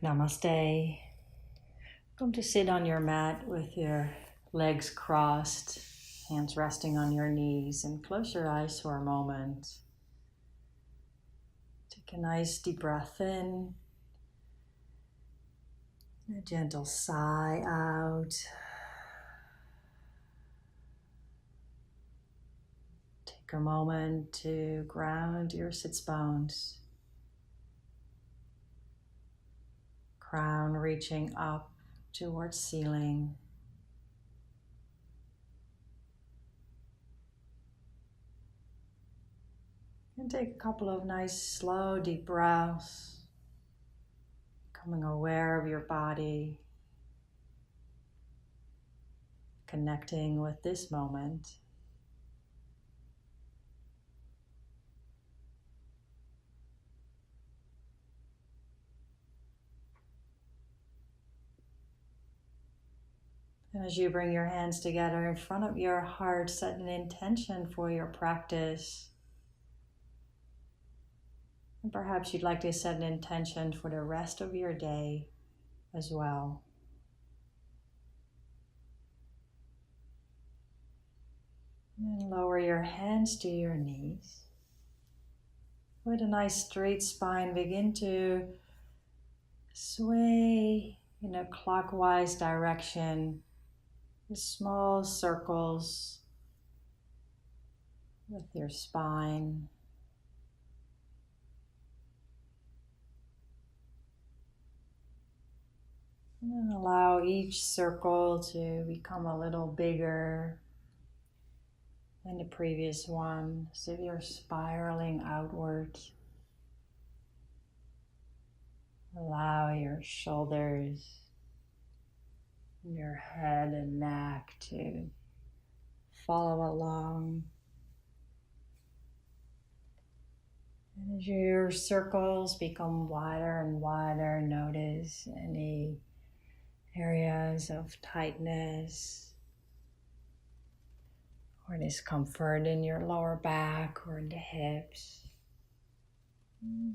Namaste. Come to sit on your mat with your legs crossed, hands resting on your knees, and close your eyes for a moment. Take a nice deep breath in, and a gentle sigh out. Take a moment to ground your sits bones. Crown reaching up towards ceiling. And take a couple of nice, slow, deep breaths. Becoming aware of your body. Connecting with this moment. And as you bring your hands together in front of your heart, set an intention for your practice. And perhaps you'd like to set an intention for the rest of your day as well. And lower your hands to your knees. With a nice straight spine, begin to sway in a clockwise direction. Small circles with your spine. And then allow each circle to become a little bigger than the previous one, so you're spiraling outwards. Allow your shoulders, your head and neck to follow along. And as your circles become wider and wider, notice any areas of tightness or discomfort in your lower back or in the hips.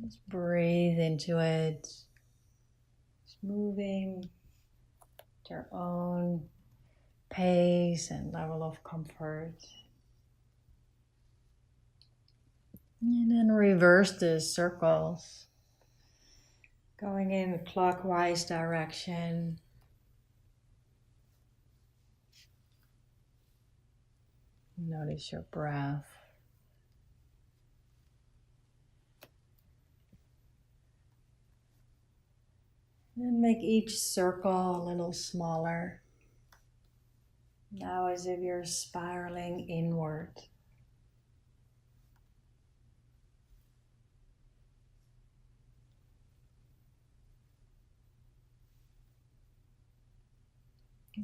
Just breathe into it, just moving at your own pace and level of comfort. And then reverse the circles, going in a clockwise direction. Notice your breath. And make each circle a little smaller. Now as if you're spiraling inward.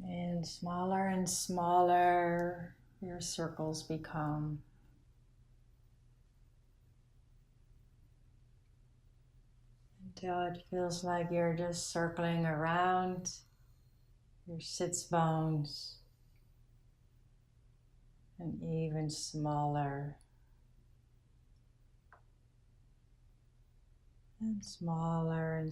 And smaller your circles become. Until it feels like you're just circling around your sits bones. And even smaller. And smaller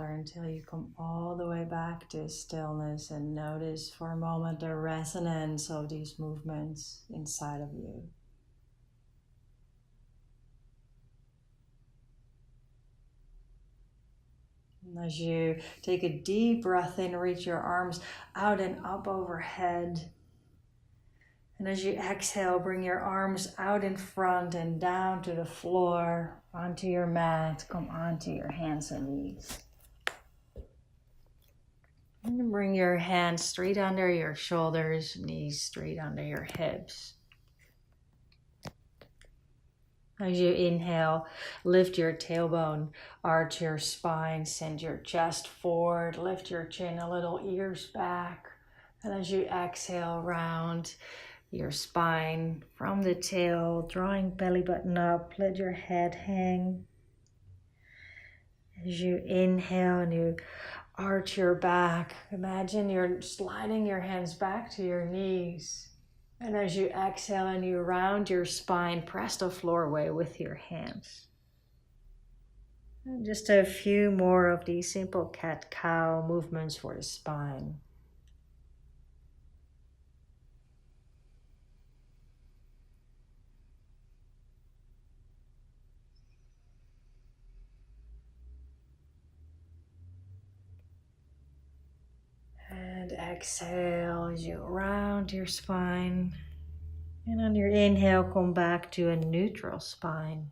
until you come all the way back to stillness and notice for a moment the resonance of these movements inside of you. And as you take a deep breath in, reach your arms out and up overhead. And as you exhale, bring your arms out in front and down to the floor, onto your mat, come onto your hands and knees. And bring your hands straight under your shoulders, knees straight under your hips. As you inhale, lift your tailbone, arch your spine, send your chest forward, lift your chin a little, ears back. And as you exhale, round your spine from the tail, drawing belly button up, let your head hang. As you inhale and you arch your back, imagine you're sliding your hands back to your knees. And as you exhale and you round your spine, press the floor away with your hands. And just a few more of these simple cat-cow movements for the spine. And exhale as you round your spine. And on your inhale, come back to a neutral spine.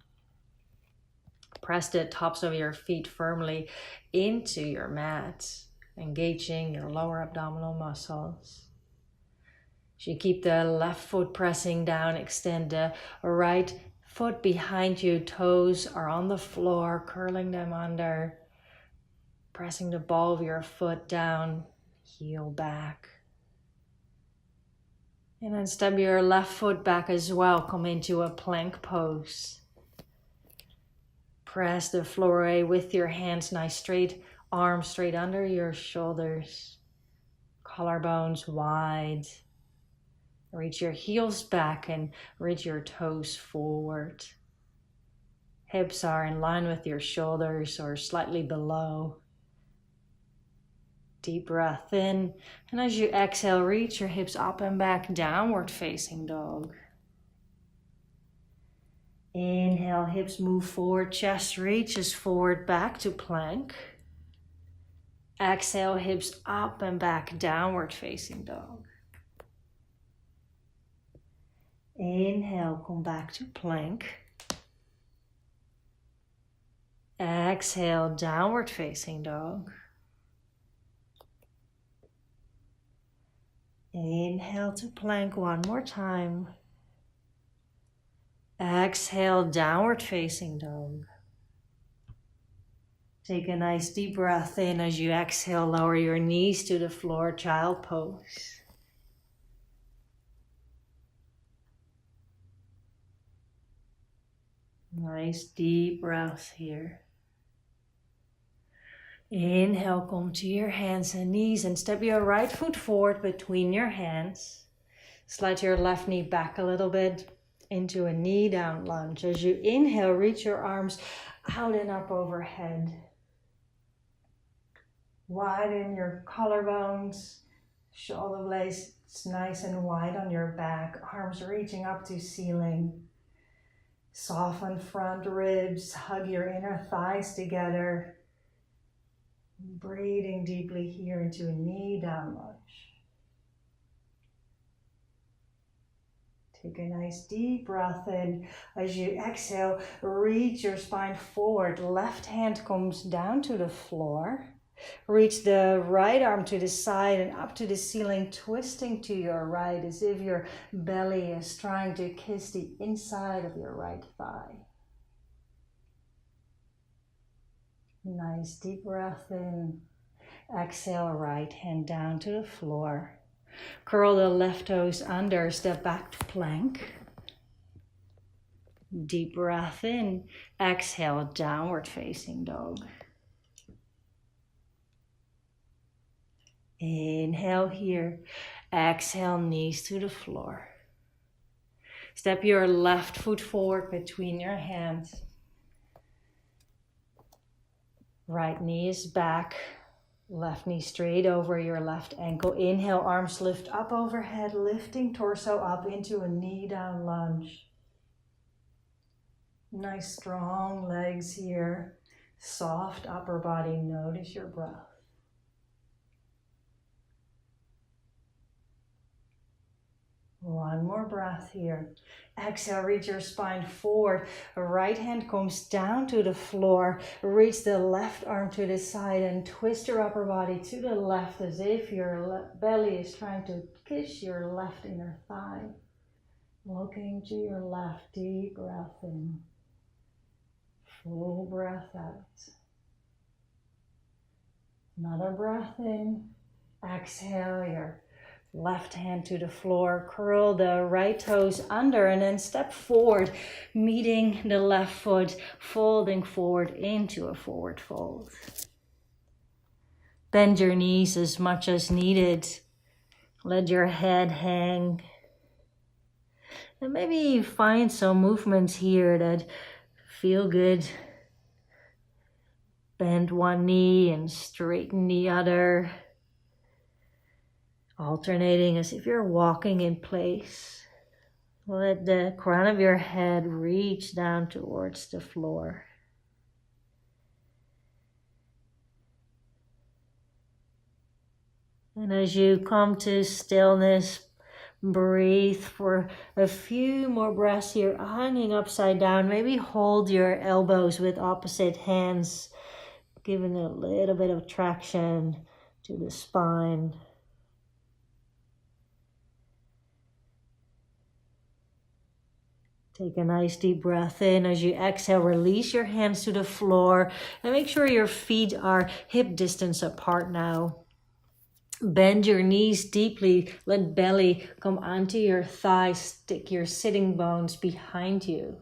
Press the tops of your feet firmly into your mat, engaging your lower abdominal muscles. As you keep the left foot pressing down, extend the right foot behind you. Toes are on the floor, curling them under. Pressing the ball of your foot down, heel back. And then step your left foot back as well. Come into a plank pose. Press the floor away with your hands nice straight, arms straight under your shoulders. Collarbones wide. Reach your heels back and reach your toes forward. Hips are in line with your shoulders or slightly below. Deep breath in, and as you exhale, reach your hips up and back, downward facing dog. Inhale, hips move forward, chest reaches forward, back to plank. Exhale, hips up and back, downward facing dog. Inhale, come back to plank. Exhale, downward facing dog. Inhale to plank one more time. Exhale, downward facing dog. Take a nice deep breath in. As you exhale, lower your knees to the floor, child pose. Nice deep breath here. Inhale, come to your hands and knees and step your right foot forward between your hands. Slide your left knee back a little bit into a knee down lunge. As you inhale, reach your arms out and up overhead. Widen your collarbones, shoulder blades nice and wide on your back, arms reaching up to ceiling. Soften front ribs, hug your inner thighs together. Breathing deeply here into a knee down lunge. Take a nice deep breath in. As you exhale, reach your spine forward. Left hand comes down to the floor. Reach the right arm to the side and up to the ceiling, twisting to your right as if your belly is trying to kiss the inside of your right thigh. Nice deep breath in. Exhale, right hand down to the floor. Curl the left toes under, step back to plank. Deep breath in. Exhale, downward facing dog. Inhale here. Exhale, knees to the floor. Step your left foot forward between your hands. Right knee is back. Left knee straight over your left ankle. Inhale, arms lift up overhead, lifting torso up into a knee down lunge. Nice strong legs here. Soft upper body. Notice your breath. One more breath here. Exhale, reach your spine forward. Right hand comes down to the floor. Reach the left arm to the side and twist your upper body to the left as if your belly is trying to kiss your left inner thigh. Looking to your left, deep breath in. Full breath out. Another breath in. Exhale, your left hand to the floor, curl the right toes under and then step forward, meeting the left foot, folding forward into a forward fold. Bend your knees as much as needed. Let your head hang. And maybe find some movements here that feel good. Bend one knee and straighten the other. Alternating as if you're walking in place. Let the crown of your head reach down towards the floor. And as you come to stillness, breathe for a few more breaths here, hanging upside down. Maybe hold your elbows with opposite hands, giving a little bit of traction to the spine. Take a nice deep breath in. As you exhale, release your hands to the floor and make sure your feet are hip distance apart now. Bend your knees deeply. Let belly come onto your thighs. Stick your sitting bones behind you.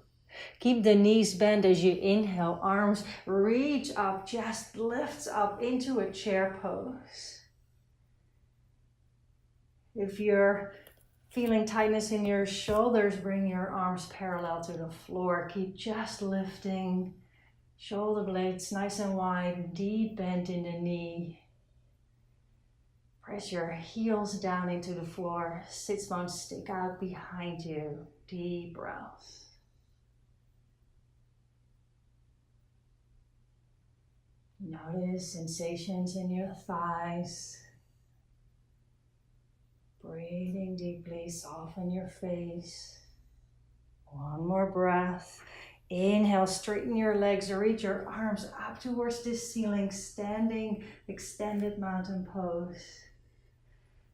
Keep the knees bent as you inhale. Arms reach up, chest lifts up into a chair pose. If you're feeling tightness in your shoulders, bring your arms parallel to the floor. Keep chest lifting, shoulder blades nice and wide, deep bend in the knee. Press your heels down into the floor. Sits bones stick out behind you. Deep breaths. Notice sensations in your thighs. Breathing deeply, soften your face. One more breath. Inhale, straighten your legs, reach your arms up towards the ceiling, standing extended mountain pose.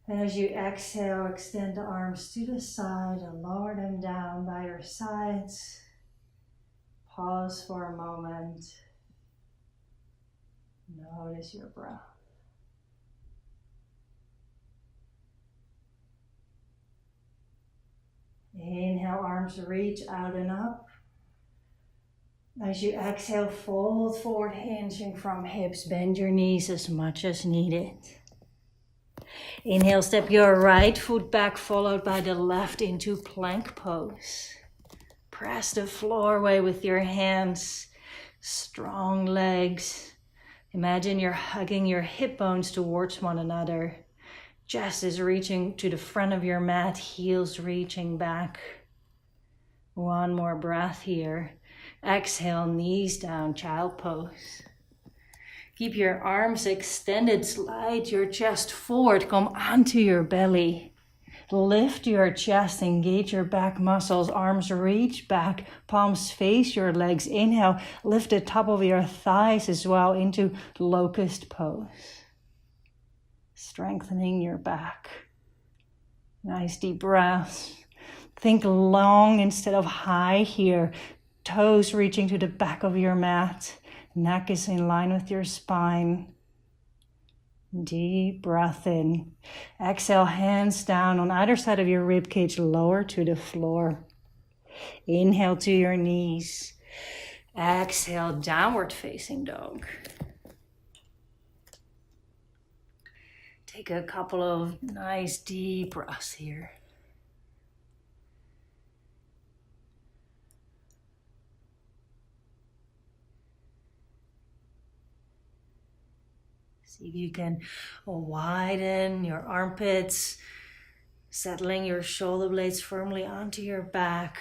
And as you exhale, extend the arms to the side and lower them down by your sides. Pause for a moment. Notice your breath. Inhale, arms reach out and up. As you exhale, fold forward, hinging from hips. Bend your knees as much as needed. Inhale, step your right foot back, followed by the left into plank pose. Press the floor away with your hands. Strong legs. Imagine you're hugging your hip bones towards one another. Chest is reaching to the front of your mat, heels reaching back. One more breath here. Exhale, knees down, child pose. Keep your arms extended, slide your chest forward, come onto your belly. Lift your chest, engage your back muscles, arms reach back, palms face your legs. Inhale, lift the top of your thighs as well into locust pose. Strengthening your back. Nice deep breaths. Think long instead of high here. Toes reaching to the back of your mat. Neck is in line with your spine. Deep breath in. Exhale, hands down on either side of your rib cage, lower to the floor. Inhale to your knees. Exhale, downward facing dog. Take a couple of nice deep breaths here. See if you can widen your armpits, settling your shoulder blades firmly onto your back.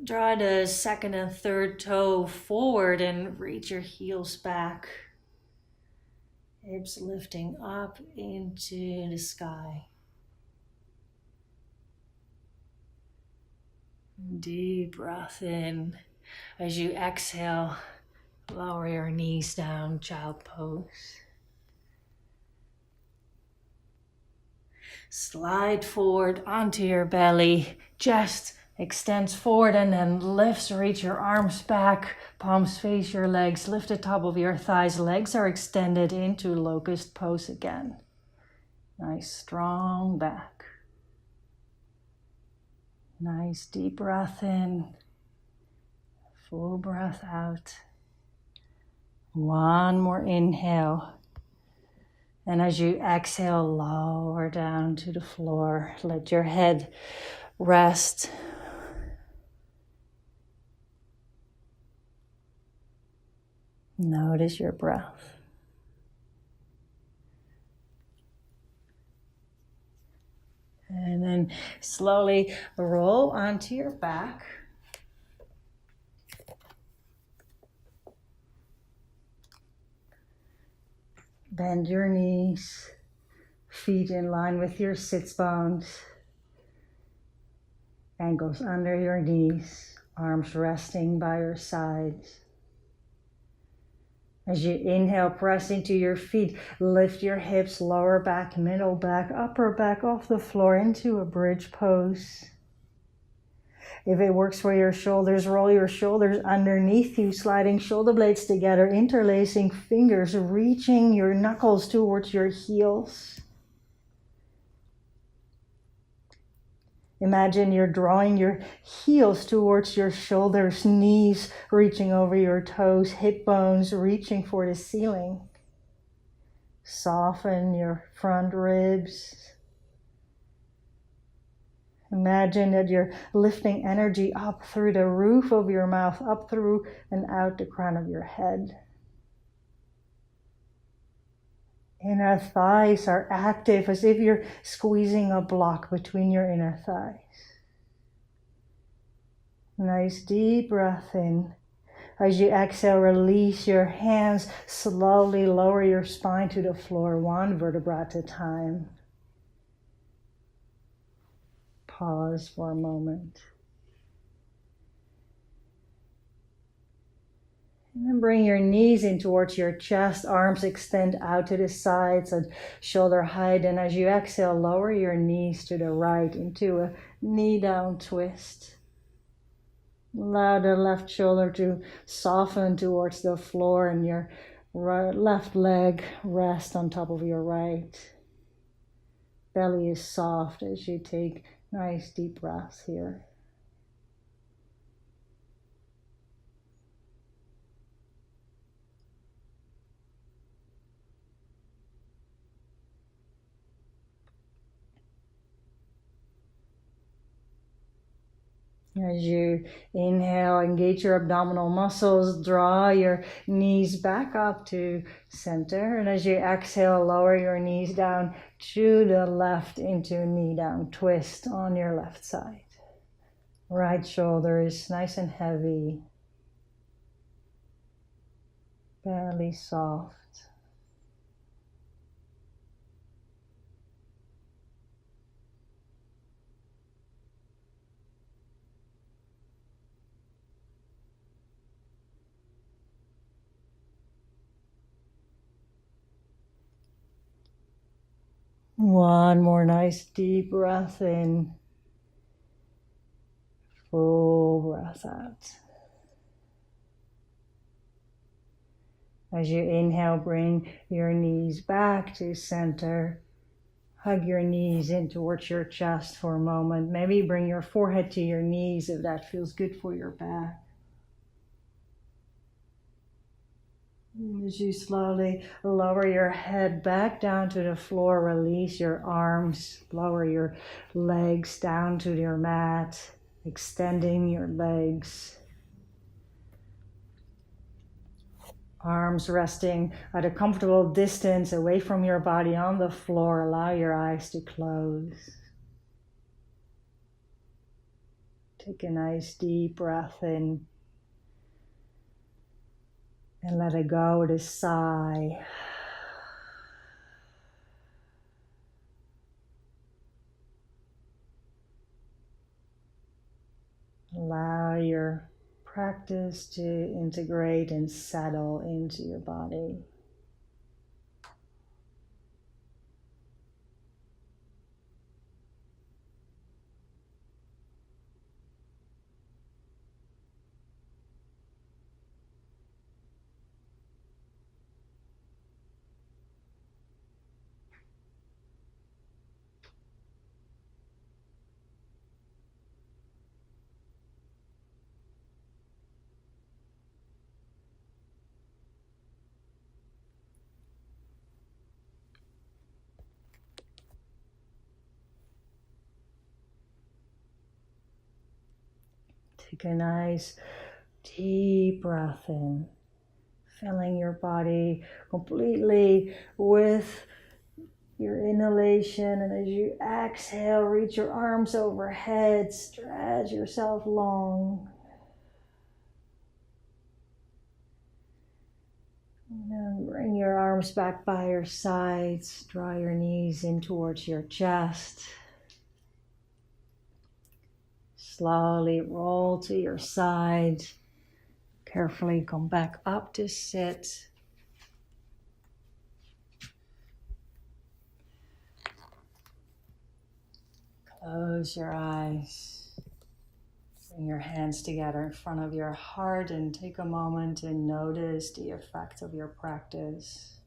Draw the second and third toe forward and reach your heels back. Hips lifting up into the sky. Deep breath in. As you exhale, lower your knees down, child pose. Slide forward onto your belly. Chest extends forward and then lifts. Reach your arms back. Palms face your legs. Lift the top of your thighs. Legs are extended into locust pose again. Nice strong back. Nice deep breath in. Full breath out. One more inhale. And as you exhale, lower down to the floor. Let your head rest. Notice your breath. And then slowly roll onto your back. Bend your knees, feet in line with your sits bones. Ankles under your knees, arms resting by your sides. As you inhale, press into your feet, lift your hips, lower back, middle back, upper back off the floor into a bridge pose. If it works for your shoulders, roll your shoulders underneath you, sliding shoulder blades together, interlacing fingers, reaching your knuckles towards your heels. Imagine you're drawing your heels towards your shoulders, knees reaching over your toes, hip bones reaching for the ceiling. Soften your front ribs. Imagine that you're lifting energy up through the roof of your mouth, up through and out the crown of your head. Inner thighs are active as if you're squeezing a block between your inner thighs. Nice deep breath in. As you exhale, release your hands. Slowly lower your spine to the floor, one vertebra at a time. Pause for a moment. And then bring your knees in towards your chest, arms extend out to the sides and shoulder height. And as you exhale, lower your knees to the right into a knee down twist. Allow the left shoulder to soften towards the floor and your left leg rest on top of your right. Belly is soft as you take nice deep breaths here. As you inhale, engage your abdominal muscles, draw your knees back up to center. And as you exhale, lower your knees down to the left into a knee down twist on your left side. Right shoulder is nice and heavy. Belly soft. One more nice deep breath in. Full breath out. As you inhale, bring your knees back to center. Hug your knees in towards your chest for a moment. Maybe bring your forehead to your knees if that feels good for your back. As you slowly lower your head back down to the floor, release your arms, lower your legs down to your mat, extending your legs. Arms resting at a comfortable distance away from your body on the floor. Allow your eyes to close. Take a nice deep breath in. And let it go with a sigh. Allow your practice to integrate and settle into your body. Take a nice deep breath in. filling your body completely with your inhalation. And as you exhale, reach your arms overhead, stretch yourself long. And then bring your arms back by your sides, draw your knees in towards your chest. Slowly roll to your side. Carefully come back up to sit. Close your eyes. Bring your hands together in front of your heart and take a moment to notice the effect of your practice.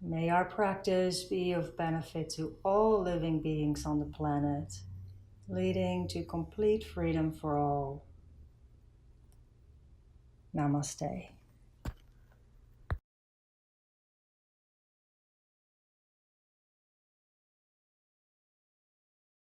May our practice be of benefit to all living beings on the planet, leading to complete freedom for all. Namaste.